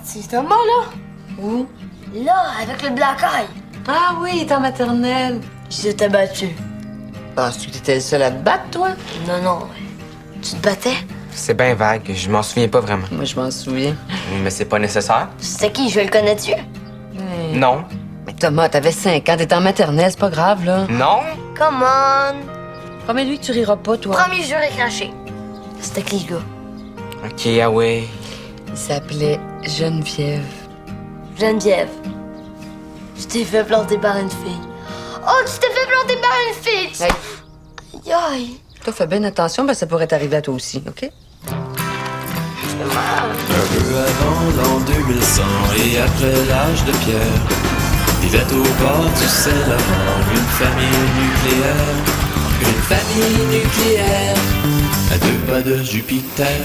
C'est Thomas, là? Où? Là, avec le black eye. Ah oui, il est en maternelle. Il s'était battu. Penses-tu que t'étais le seul à te battre, toi? Non, non. Tu te battais? C'est bien vague, je m'en souviens pas vraiment. Moi, je m'en souviens. Mais c'est pas nécessaire. C'était qui? Je le connais-tu? Non. Mais Thomas, t'avais 5 ans, t'étais en maternelle, c'est pas grave, là. Non? Come on. Promets-lui que tu riras pas, toi. Premier jeu est craché. C'était qui, le gars? Ok, ah ouais. Il s'appelait Geneviève. Geneviève. Tu t'es fait planter par une fille. Oh, tu t'es fait planter par une fille! Hey, Aïe, aïe. toi, fais bien attention, parce que ça pourrait t'arriver à toi aussi, OK? Un peu avant l'an 2100 et après l'âge de pierre, vivait au bord du Seine-Nord une famille nucléaire. Une famille nucléaire à 2 pas de Jupiter.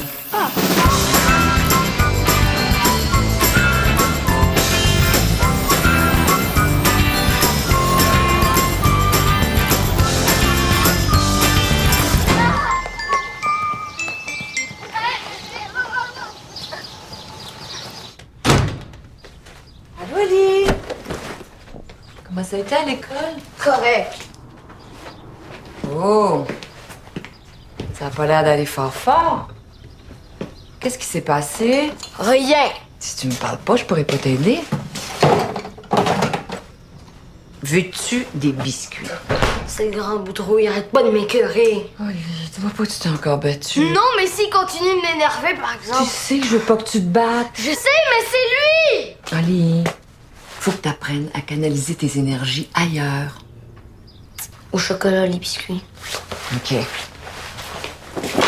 Allô, Ali? Comment ça a été à l'école? Correct. Oh! Ça a pas l'air d'aller fort fort. Qu'est-ce qui s'est passé? Rien. Si tu me parles pas, je pourrais pas t'aider. Veux-tu des biscuits? C'est le grand boutreau, il arrête pas de m'écœurer. Oh, dis-moi pas que tu t'es encore battu. Non, mais s'il continue de m'énerver, par Tu exemple. sais que je veux pas que tu te battes. Je sais, mais c'est lui! Ali, faut que t'apprennes à canaliser tes énergies ailleurs. Au chocolat, les biscuits. OK.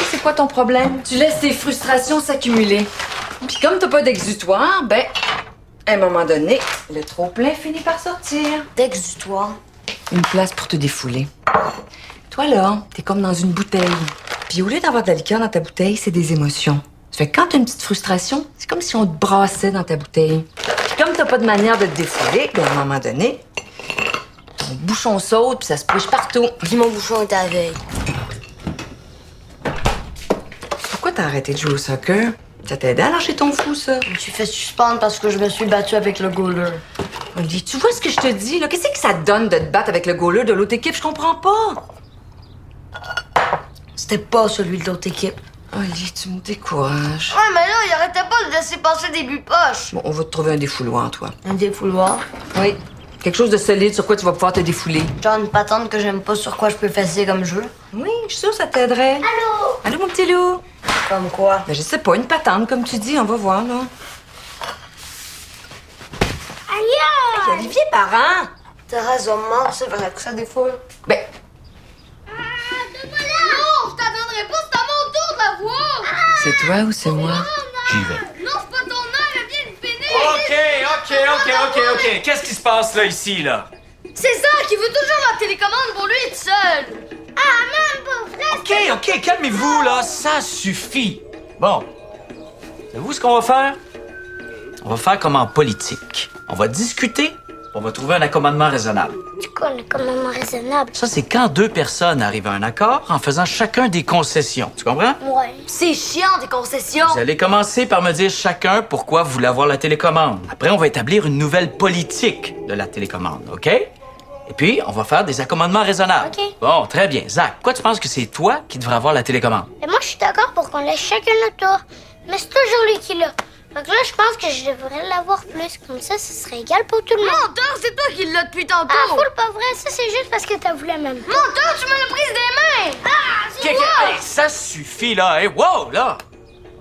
C'est quoi ton problème? Tu laisses tes frustrations s'accumuler. Puis comme t'as pas d'exutoire, ben, à un moment donné, le trop-plein finit par sortir. D'exutoire. Une place pour te défouler. Toi, là, t'es comme dans une bouteille. Puis au lieu d'avoir de la liqueur dans ta bouteille, c'est des émotions. Ça fait que quand t'as une petite frustration, c'est comme si on te brassait dans ta bouteille. Puis comme t'as pas de manière de te défouler, ben, à un moment donné, ton bouchon saute puis ça se pousse partout. Puis mon bouchon était à veille. Pourquoi t'as arrêté de jouer au soccer? Ça t'a aidé à lâcher ton fou, ça? Je me suis fait suspendre parce que je me suis battue avec le goaler. Oli, tu vois ce que je te dis, là? Qu'est-ce que ça te donne de te battre avec le goaler de l'autre équipe? Je comprends pas. C'était pas celui de l'autre équipe. Oli, tu me décourages. Ouais, mais là, il arrêtait pas de laisser passer des buts poches. Bon, on va te trouver un défouloir, toi. Un défouloir. Oui. Quelque chose de solide sur quoi tu vas pouvoir te défouler. Genre une patente que j'aime pas sur quoi je peux fesser comme jeu. Oui, je suis sûre que ça t'aiderait. Allô? Allô, mon petit loup? Comme quoi? Ben, je sais pas, une patente, comme tu dis, on va voir, là. Aïe! Olivier Parent! T'as raison, mort, c'est vrai que ça défoule. Ben, Non, je t'attendrai pas, c'est à mon tour de la voir! c'est toi ou c'est moi? J'y vais. Non, c'est pas ton heure, elle vient de finir! OK. Qu'est-ce qui se passe là, ici, là? C'est ça qui veut toujours la télécommande pour lui tout seul! Ah, même pas vrai! OK, calmez-vous, là. Ça suffit. Bon. Savez-vous ce qu'on va faire? On va faire comme en politique. On va discuter, on va trouver un accommodement raisonnable. C'est quoi le commandement raisonnable? Ça, c'est quand 2 personnes arrivent à un accord en faisant chacun des concessions. Tu comprends? Ouais. C'est chiant, des concessions. Vous allez commencer par me dire chacun pourquoi vous voulez avoir la télécommande. Après, on va établir une nouvelle politique de la télécommande, OK? Et puis, on va faire des accommodements raisonnables. OK. Bon, très bien. Zach, pourquoi tu penses que c'est toi qui devrais avoir la télécommande? Et moi, je suis d'accord pour qu'on laisse chacun notre tour. Mais c'est toujours lui qui l'a. Donc là, je pense que je devrais l'avoir plus. Comme ça, ce serait égal pour tout le monde. Menteur, c'est toi qui l'as depuis tantôt. Ah, foule pas vrai. Ça, c'est juste parce que t'as voulu la même. Menteur, tu me l'as prise des mains. Ah, c'est toi. Hey, ça suffit, là. Hey, wow, là.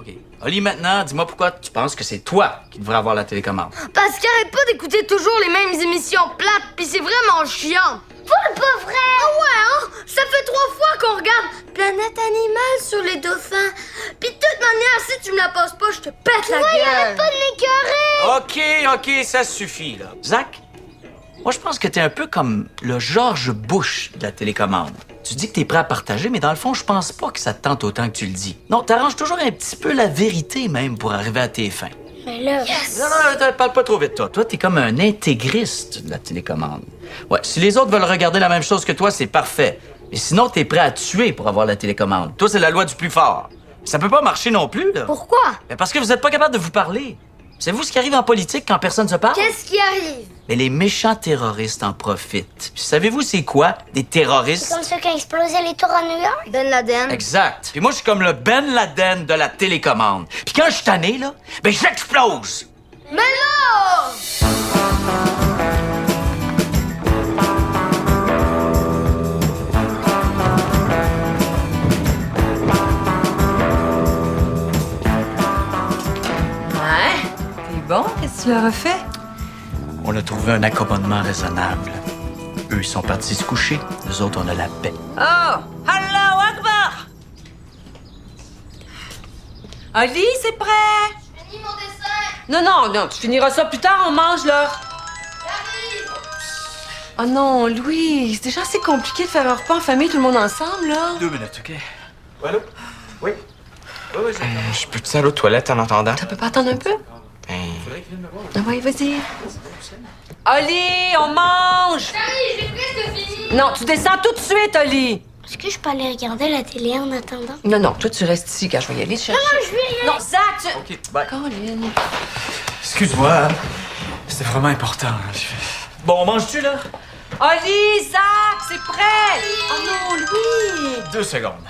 OK. Oli, maintenant, dis-moi pourquoi tu penses que c'est toi qui devrais avoir la télécommande. Parce qu'il arrête pas d'écouter toujours les mêmes émissions plates, pis c'est vraiment chiant. Foule pas vrai. Ah ouais, hein? Ça fait 3 fois qu'on regarde Planète Animale sur les dauphins. Pis de toute manière, si tu me la passes pas, je te pète la Ouais, gueule. arrête pas de m'écœurer. OK, ça suffit, là. Zach, moi, je pense que t'es un peu comme le George Bush de la télécommande. Tu dis que t'es prêt à partager, mais dans le fond, je pense pas que ça te tente autant que tu le dis. Non, t'arranges toujours un petit peu la vérité, même, pour arriver à tes fins. Mais là, Non, parle pas trop vite, toi. Toi, t'es comme un intégriste de la télécommande. Ouais, si les autres veulent regarder la même chose que toi, c'est parfait. Mais sinon, t'es prêt à tuer pour avoir la télécommande. Toi, c'est la loi du plus fort. Ça peut pas marcher non plus, là. Pourquoi? Ben parce que vous êtes pas capable de vous parler. Savez-vous ce qui arrive en politique quand personne se parle? Qu'est-ce qui arrive? Mais les méchants terroristes en profitent. Puis savez-vous c'est quoi, des terroristes? C'est comme ceux qui ont explosé les tours à New York. Ben Laden. Exact. Puis moi, je suis comme le Ben Laden de la télécommande. Puis quand je suis tanné, là, ben j'explose! Mais non! Ouais? T'es bon? Qu'est-ce que tu leur as fait? On a trouvé un accommodement raisonnable. Eux, ils sont partis se coucher. Nous autres, on a la paix. Oh! Allahu Akbar! Ali, c'est prêt? Finis mon dessin! Non, non, non, tu finiras ça plus tard, on mange, là. J'arrive! Oh non, Louis, c'est déjà assez compliqué de faire un repas en famille, tout le monde ensemble, là. 2 minutes, OK? Allô? Oui? Oui, Je peux-tu aller aux toilettes en attendant? Ça peut pas attendre un peu? Ben, Ah ouais, vas-y. Ali, on mange! J'arrive, j'ai presque fini! Non, tu descends tout de suite, Ali! Est-ce que je peux aller regarder la télé en attendant? Non, non, toi, tu restes ici, quand je vais y aller te chercher. Non, je vais y aller. Non, Zach, tu... OK, bye. Colin. Excuse-moi, hein. C'était vraiment important. Bon, on mange-tu, là? Ali, Zach, c'est prêt! Oh non, Louis! 2 secondes.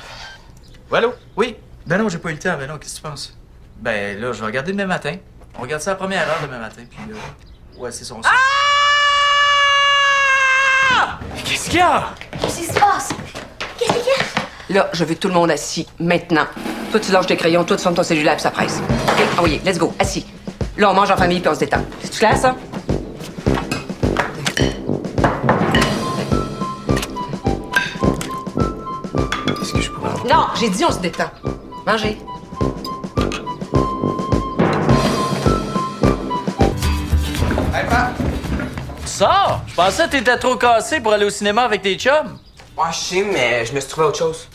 Oui, allô? Oui? Ben non, j'ai pas eu le temps. Ben non, qu'est-ce que tu penses? Ben là, je vais regarder demain matin. On regarde ça à la première heure demain matin, puis ouais, c'est son son. Ah! Qu'est-ce qu'il y a? Qu'est-ce qui se passe? Qu'est-ce qu'il y a? Là, je veux tout le monde assis, maintenant. Toi, tu lâches tes crayons, toi, tu fermes ton cellulaire, puis ça presse. OK? Ah oui, let's go, assis. Là, on mange en famille, puis on se détend. C'est-tu clair, ça? est-ce que je pourrais avoir... Non, j'ai dit on se détend. Mangez. Sors! Je pensais que t'étais trop cassé pour aller au cinéma avec tes chums. Ouais, je sais, mais je me suis trouvé autre chose.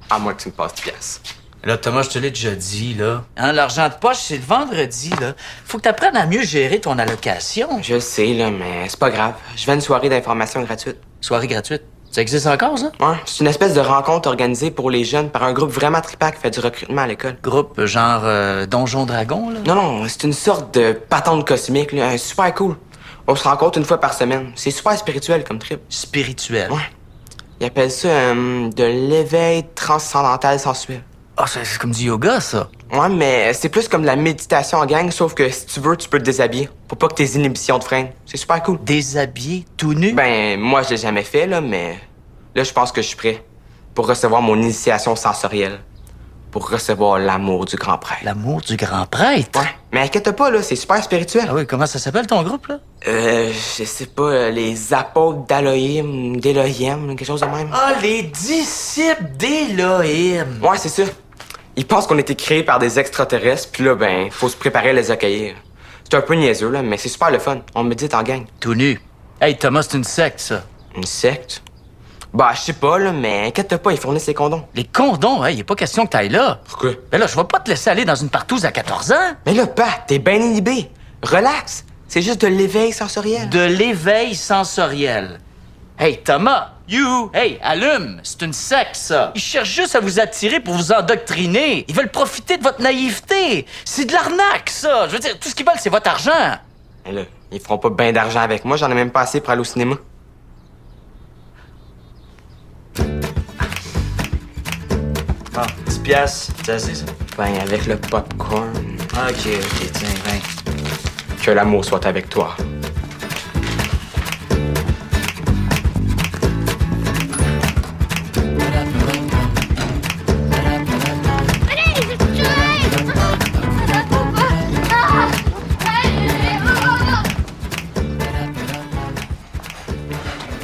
À moins que tu me passes 10 piastres. Là, Thomas, je te l'ai déjà dit, là. Hein, l'argent de poche, c'est le vendredi, là. Faut que t'apprennes à mieux gérer ton allocation. Je le sais, là, mais c'est pas grave. Je vais à une soirée d'information gratuite. Soirée gratuite. Ça existe encore, ça? Ouais, c'est une espèce de rencontre organisée pour les jeunes par un groupe vraiment trippant qui fait du recrutement à l'école. Groupe genre Donjon Dragon, là? Non, non, c'est une sorte de patente cosmique, là, super cool. On se rencontre une fois par semaine. C'est super spirituel comme trip. Spirituel. Ouais. Ils appellent ça de l'éveil transcendantal sensuel. Ah, c'est comme du yoga, ça. Ouais, mais c'est plus comme la méditation en gang, sauf que si tu veux, tu peux te déshabiller. Pour pas que tes inhibitions te freinent. C'est super cool. Déshabillé, tout nu? Ben, moi, je l'ai jamais fait, là, mais là, je pense que je suis prêt pour recevoir mon initiation sensorielle. Pour recevoir l'amour du grand prêtre. L'amour du grand prêtre? Ouais. Mais inquiète pas, là, c'est super spirituel. Ah oui, comment ça s'appelle ton groupe, là? Je sais pas, les apôtres d'Aloïm, d'Élohim, quelque chose de même. Ah, les disciples d'Élohim. Ouais, c'est ça. Ils pensent qu'on a été créés par des extraterrestres, puis là, ben, faut se préparer à les accueillir. C'est un peu niaiseux, là, mais c'est super le fun. On médite en gang. Tout nu. Hey, Thomas, c'est une secte, ça. Une secte? Bah, je sais pas, là, mais inquiète pas, ils fournissent les condoms. Les condoms, il est pas question que t'ailles là. Pourquoi? Ben là, je vais pas te laisser aller dans une partouze à 14 ans. Mais là, Pat, t'es bien inhibé. Relax. C'est juste de l'éveil sensoriel. De l'éveil sensoriel. Hey, Thomas, hey, allume, c'est une secte, ça. Ils cherchent juste à vous attirer pour vous endoctriner. Ils veulent profiter de votre naïveté. C'est de l'arnaque, ça. Je veux dire, tout ce qu'ils veulent, c'est votre argent. Mais là, ils feront pas bien d'argent avec moi, j'en ai même pas assez pour aller au cinéma. Bon, 10 piastres, c'est assez, ça? Ben, avec le popcorn. OK, tiens, 20. Que l'amour soit avec toi.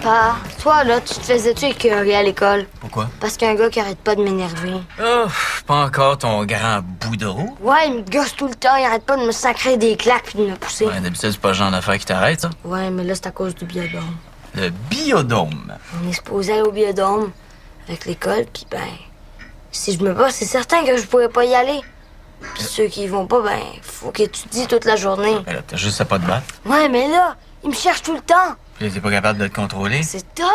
Pa, toi, là, tu te faisais-tu écœurer à l'école? Pourquoi? Parce qu'il y a un gars qui arrête pas de m'énerver. Oh, pas encore ton grand boudreau. Ouais, il me gosse tout le temps, il arrête pas de me sacrer des claques puis de me pousser. Ouais, d'habitude, c'est pas le genre d'affaire qui t'arrête, ça. Ouais, mais là, c'est à cause du biodôme. Le biodôme. On est supposé aller au biodôme avec l'école, puis ben, si je me bats, c'est certain que je pourrais pas y aller. Puis ceux qui y vont pas, ben, faut qu'ils étudient toute la journée. Ben là, t'as juste à pas te battre. Ouais, mais là, ils me cherchent tout le temps. Puis là, t'es pas capable de te contrôler. C'est tough.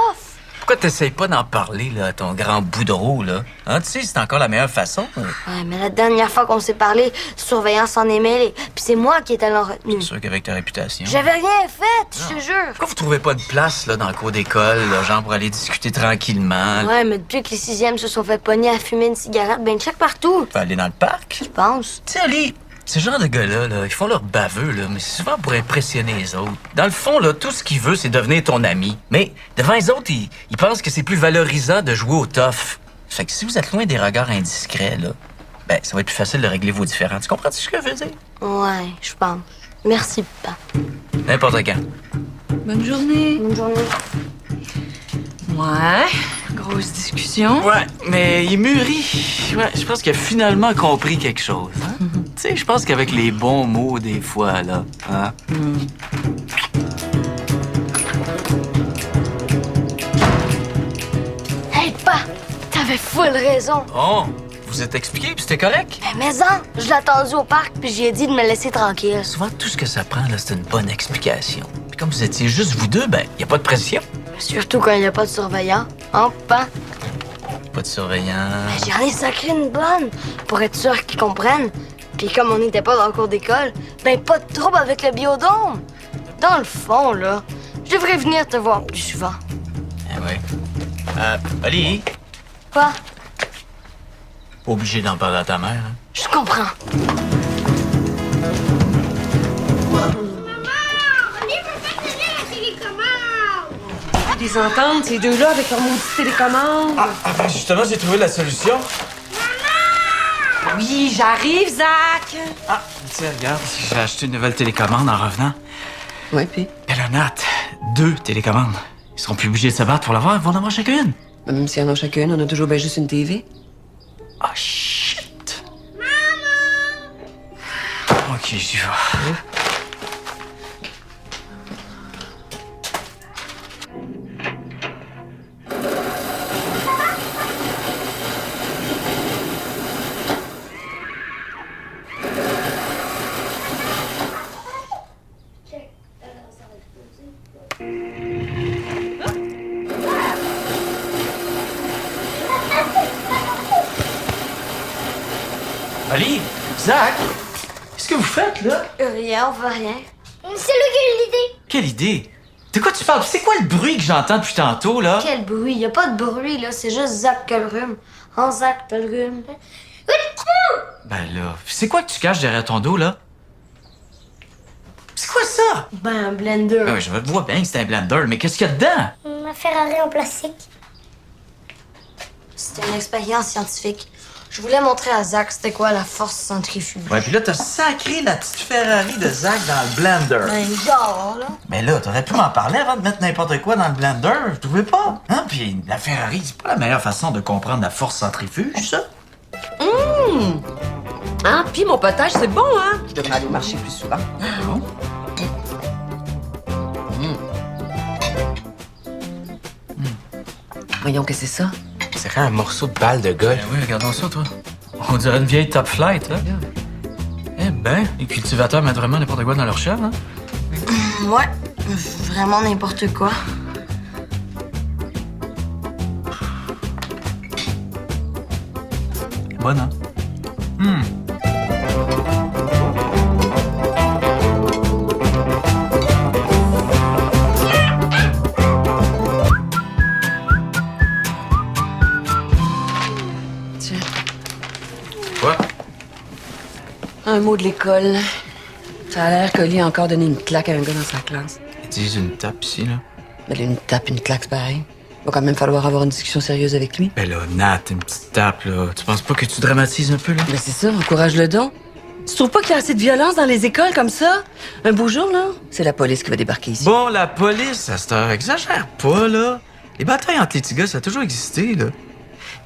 Pourquoi t'essayes pas d'en parler, là, à ton grand boudreau, là? Hein, tu sais, c'est encore la meilleure façon. Ouais, mais la dernière fois qu'on s'est parlé, le surveillant s'en est mêlé. Puis c'est moi qui étais en retenue. C'est sûr qu'avec ta réputation... J'avais rien fait, je te jure. Pourquoi vous trouvez pas de place, là, dans le cours d'école, là, genre pour aller discuter tranquillement? Ouais, mais depuis que les 6e se sont fait pogner à fumer une cigarette, ben check partout. Faut aller dans le parc? Je pense. Tu sais, Ali, ce genre de gars-là, là, ils font leur baveux, là, mais c'est souvent pour impressionner les autres. Dans le fond, là, tout ce qu'il veut, c'est devenir ton ami. Mais devant les autres, ils pensent que c'est plus valorisant de jouer au tough. Fait que si vous êtes loin des regards indiscrets, là, ben, ça va être plus facile de régler vos différends. Tu comprends ce que je veux dire? Ouais, je pense. Merci, papa. N'importe quand. Bonne journée. Bonne journée. Ouais, grosse discussion. Ouais, mais il mûrit. Ouais, je pense qu'il a finalement compris quelque chose. Hein? Tu sais, je pense qu'avec les bons mots, des fois, là, hein? Hey, pa, t'avais full raison. Oh, vous êtes expliqué, puis c'était correct? Mais je l'ai attendu au parc, puis j'ai dit de me laisser tranquille. Souvent, tout ce que ça prend, là, c'est une bonne explication. Puis comme vous étiez juste vous deux, ben, y a pas de pression. Surtout quand il n'y a pas de surveillant. Hein, pa? Pas de surveillant. J'en ai sacré une bonne, pour être sûr qu'ils comprennent. Puis comme on n'était pas dans le cours d'école, ben pas de trouble avec le biodôme. Dans le fond, là, je devrais venir te voir plus souvent. Eh ouais. Ali, Pas? pas obligé d'en parler à ta mère, hein? Je comprends. Les entendre, ces deux-là, avec leur maudite télécommande. Ben justement, j'ai trouvé la solution. Oui, j'arrive, Zach! Ah, tiens, regarde, j'ai acheté une nouvelle télécommande en revenant. Ouais, puis? Ben là, Nat, 2 télécommandes. Ils seront plus obligés de se battre pour l'avoir, ils vont en avoir chacune. Même s'il y en a chacune, on a toujours bien juste une TV. Ah, shit. Maman! Ok, j'y vais. Ali, Zach, qu'est-ce que vous faites, là? Rien, on fait rien. C'est lui qui a eu l'idée. Quelle idée? De quoi tu parles? C'est quoi le bruit que j'entends depuis tantôt, là? Quel bruit? Y a pas de bruit, là. C'est juste Zach qui a le rhume. Oh, Zach, t'as le rhume. Ben là, c'est quoi que tu caches derrière ton dos, là? C'est quoi ça? Ben, un blender. Ah, je vois bien que c'est un blender, mais qu'est-ce qu'il y a dedans? Ma Ferrari en plastique. C'était une expérience scientifique. Je voulais montrer à Zach c'était quoi la force centrifuge. Ouais, puis là, t'as sacré la petite Ferrari de Zach dans le blender. Ben, genre, là. Mais là, t'aurais pu m'en parler avant de mettre n'importe quoi dans le blender, je trouvais pas. Hein? Puis la Ferrari, c'est pas la meilleure façon de comprendre la force centrifuge, ça? Ah, puis mon potage, c'est bon, hein? Je devrais aller au marché plus souvent. Voyons, qu'est-ce que c'est ça? C'est un morceau de balle de golf. Ben oui, regardons ça, toi. On dirait une vieille Top Flight, là. Eh ben, les cultivateurs mettent vraiment n'importe quoi dans leur chèvre, hein? Ouais, vraiment n'importe quoi. Bonne, hein? Tiens, Quoi? un mot de l'école. Ça a l'air que lui a encore donné une claque à un gars dans sa classe. Ils disent une tape ici, là. Mais là, une tape, une claque, c'est pareil. Va quand même falloir avoir une discussion sérieuse avec lui. Ben là, Nat, une petite tape, là. Tu penses pas que tu dramatises un peu, là? Ben c'est ça, encourage-le donc. Tu trouves pas qu'il y a assez de violence dans les écoles comme ça? Un beau jour, là, c'est la police qui va débarquer ici. Bon, la police, à cette heure, exagère pas, là. Les batailles entre les petits gars, ça a toujours existé, là.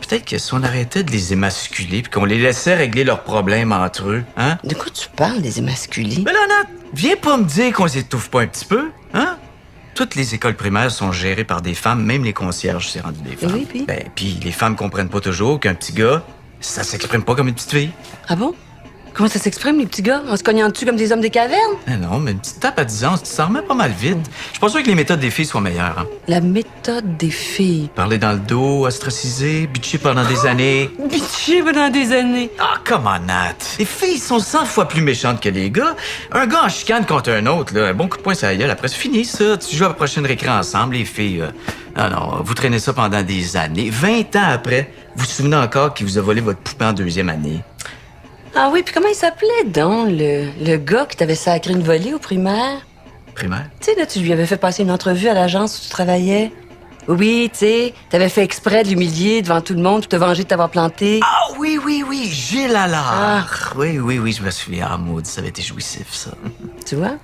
Peut-être que si on arrêtait de les émasculer puis qu'on les laissait régler leurs problèmes entre eux, hein? De quoi tu parles, des émasculés? Mais là, Nat, viens pas me dire qu'on s'étouffe pas un petit peu, hein? Toutes les écoles primaires sont gérées par des femmes, même les concierges, c'est rendu des femmes. Oui, puis? Ben, puis les femmes comprennent pas toujours qu'un petit gars, ça s'exprime pas comme une petite fille. Ah bon? Comment ça s'exprime, les petits gars? En se cognant dessus comme des hommes des cavernes? Eh non, mais une petite tape à 10 ans, ça remet pas mal vite. Je suis pas sûr que les méthodes des filles soient meilleures. Hein. La méthode des filles. Parler dans le dos, ostraciser, bitcher pendant des années. Bitché pendant des années. Ah, comment, Nat? Les filles sont 100 fois plus méchantes que les gars. Un gars en chicane contre un autre, là, un bon coup de poing sur la gueule, après c'est fini, ça. Tu joues à la prochaine récré ensemble, les filles. Non, vous traînez ça pendant des années. 20 ans après, vous vous souvenez encore qu'il vous a volé votre poupée en 2e année. Ah oui, puis comment il s'appelait donc, le gars qui t'avait sacré une volée au primaire? Primaire? Tu sais, là, tu lui avais fait passer une entrevue à l'agence où tu travaillais. Oui, tu sais, t'avais fait exprès de l'humilier devant tout le monde pour te venger de t'avoir planté. Ah oui, Gilles Allard. Oui, je me souviens. Ah, maudit, ça avait été jouissif, ça. Tu vois?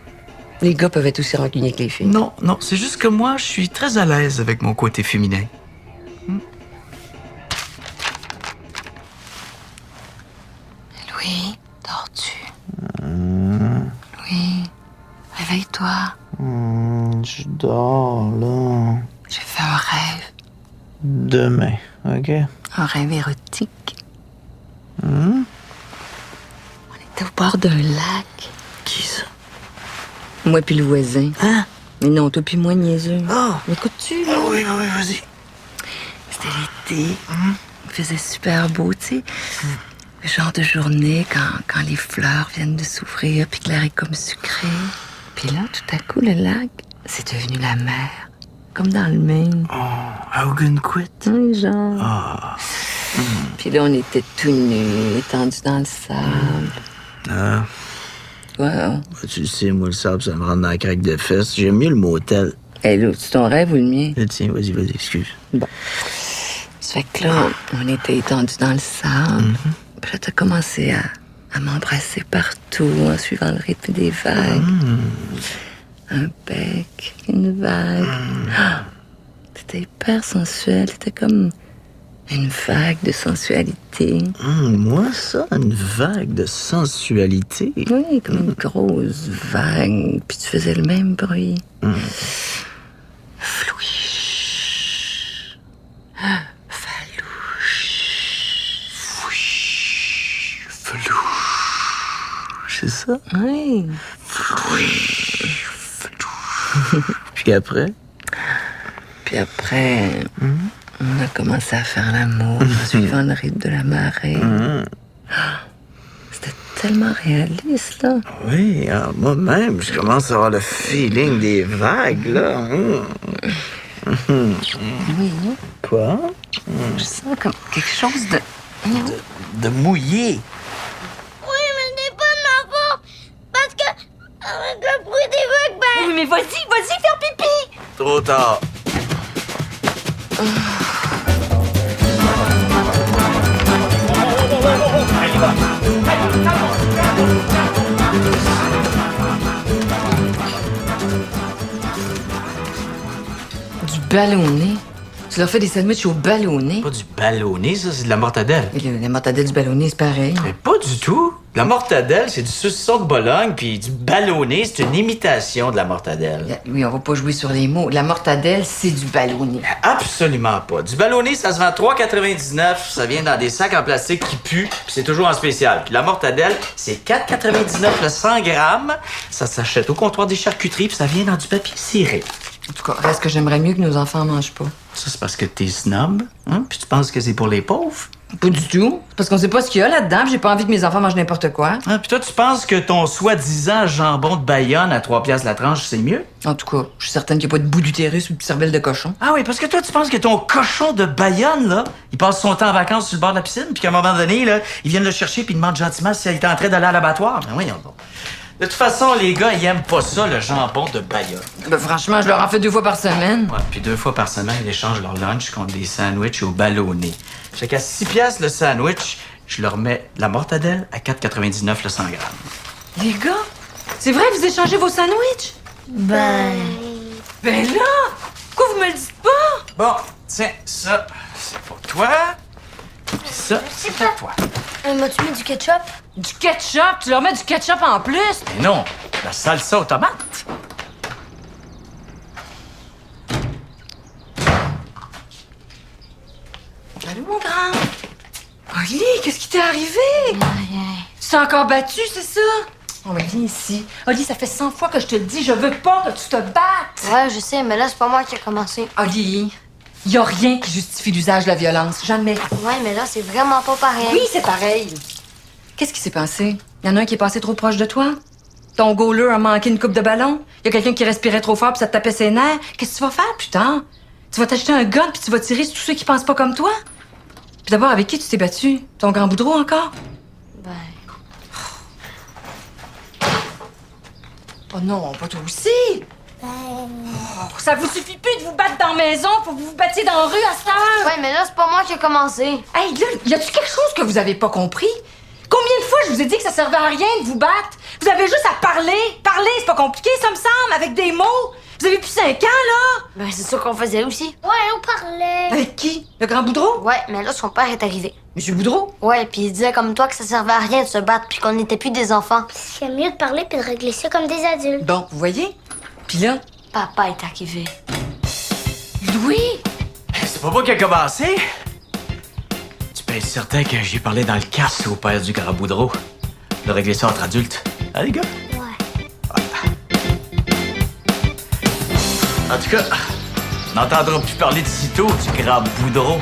Les gars peuvent être aussi rancuniers que les filles. Non, c'est juste que moi, je suis très à l'aise avec mon côté féminin. Louis, dors-tu? Louis, réveille-toi. Je dors, là. J'ai fait un rêve. Demain, OK? Un rêve érotique. On était au bord d'un lac. Qui ça? Moi puis le voisin. Hein? Mais non, toi puis moi, niaiseux. Oh! M'écoutes-tu, là? Ah oui, vas-y. C'était l'été. Il faisait super beau, tu sais. Le genre de journée quand les fleurs viennent de s'ouvrir puis que l'air est comme sucré. Puis là, tout à coup, le lac, c'est devenu la mer. Comme dans le Maine. Augunquit? Oui, genre. Puis là, on était tout nus, étendus dans le sable. Ah, Ouais. tu le sais, moi, le sable, ça me rend dans la craque de fesses. J'aime mieux le motel. Hé, là, c'est ton rêve ou le mien? Tiens, vas-y, excuse. Bon. Ça fait que là, on était étendus dans le sable. Puis là, t'as commencé à m'embrasser partout en suivant le rythme des vagues. Un bec, une vague. Ah, t'étais hyper sensuel. T'étais comme une vague de sensualité. Moi, ça, une vague de sensualité. Oui, comme une grosse vague. Puis tu faisais le même bruit. Flouiche. Falouche. C'est ça? Oui. Puis après? Puis après, on a commencé à faire l'amour en suivant le rythme de la marée. C'était tellement réaliste, là. Oui, moi-même, je commence à avoir le feeling des vagues, là. Oui, Quoi? je sens comme quelque chose de... De mouiller. Oui, mais ce n'est pas de ma faute. Parce que, avec le bruit des vagues, ben... Oui, mais vas-y, faire pipi! Trop tard. Du ballonné. Tu leur fais des sandwichs au ballonné. Pas du ballonné, ça, c'est de la mortadelle. Et la mortadelle du ballonné, c'est pareil. Mais pas du tout. La mortadelle, c'est du saucisson de Bologne, puis du ballonné, c'est une imitation de la mortadelle. Oui, on va pas jouer sur les mots. La mortadelle, c'est du ballonné. Absolument pas. Du ballonné, ça se vend 3,99. Ça vient dans des sacs en plastique qui puent, puis c'est toujours en spécial. Puis la mortadelle, c'est 4,99 le 100 grammes. Ça s'achète au comptoir des charcuteries, puis ça vient dans du papier ciré. En tout cas, reste que j'aimerais mieux que nos enfants mangent pas. Ça, c'est parce que t'es snob, hein? Puis tu penses que c'est pour les pauvres? Pas du tout. C'est parce qu'on sait pas ce qu'il y a là-dedans, puis j'ai pas envie que mes enfants mangent n'importe quoi. Hein? Puis toi, tu penses que ton soi-disant jambon de Bayonne à 3 piastres la tranche, c'est mieux? En tout cas, je suis certaine qu'il n'y a pas de bout d'utérus ou de cervelle de cochon. Ah oui, parce que toi, tu penses que ton cochon de Bayonne, là, il passe son temps en vacances sur le bord de la piscine, puis qu'à un moment donné, là, ils viennent le chercher puis ils demandent gentiment si elle est en train d'aller à l'abattoir. Ben voyons donc. De toute façon, les gars, ils aiment pas ça, le jambon de Bayonne. Ben franchement, je leur en fais 2 fois par semaine. Ouais, puis 2 fois par semaine, ils échangent leur lunch contre des sandwichs au ballonné. Fait qu'à 6 piastres le sandwich, je leur mets la mortadelle à 4,99 le 100 grammes. Les gars, c'est vrai, vous échangez vos sandwichs? Ben là, pourquoi vous me le dites pas? Bon, tiens, ça, c'est pour toi. Puis ça, c'est pour toi. m'as-tu mis du ketchup? Du ketchup? Tu leur mets du ketchup en plus? Mais non, la salsa aux tomates. Allô, mon grand? Oli, qu'est-ce qui t'est arrivé? Tu t'es encore battu, c'est ça? Oh, mais viens ici. Oli, ça fait 100 fois que je te le dis, je veux pas que tu te battes. Ouais, je sais, mais là, c'est pas moi qui ai commencé. Oli, y a rien qui justifie l'usage de la violence. Jamais. Ouais, mais là, c'est vraiment pas pareil. Oui, c'est pareil. Qu'est-ce qui s'est passé? Y en a un qui est passé trop proche de toi? Ton goaler a manqué une coupe de ballon? Y a quelqu'un qui respirait trop fort puis ça te tapait ses nerfs? Qu'est-ce que tu vas faire plus tard? Tu vas t'acheter un gun puis tu vas tirer sur tous ceux qui pensent pas comme toi? Puis d'abord, avec qui tu t'es battu? Ton grand Boudreau encore? Ben... Oh non, pas toi aussi! Oh, ça vous suffit plus de vous battre dans la maison, faut que vous vous battiez dans la rue à cette heure! Ouais, mais là, c'est pas moi qui ai commencé. Hey, là, y a-tu quelque chose que vous avez pas compris? Combien de fois je vous ai dit que ça servait à rien de vous battre? Vous avez juste à parler. Parler, c'est pas compliqué, ça me semble, avec des mots. Vous avez plus 5 ans, là? Ben, c'est ça qu'on faisait aussi. Ouais, on parlait. Avec qui? Le grand Boudreau? Ouais, mais là, son père est arrivé. Monsieur Boudreau? Ouais, puis il disait comme toi que ça servait à rien de se battre puis qu'on n'était plus des enfants. C'est mieux de parler puis de régler ça comme des adultes. Bon, vous voyez? Puis là, Papa est arrivé. Louis? C'est pas moi qui a commencé. Tu peux être certain que j'ai parlé dans le casque au père du grand Boudreau. De régler ça entre adultes. Hein, les gars? Ouais. En tout cas, on n'entendra plus parler de sitôt du grand Boudreau.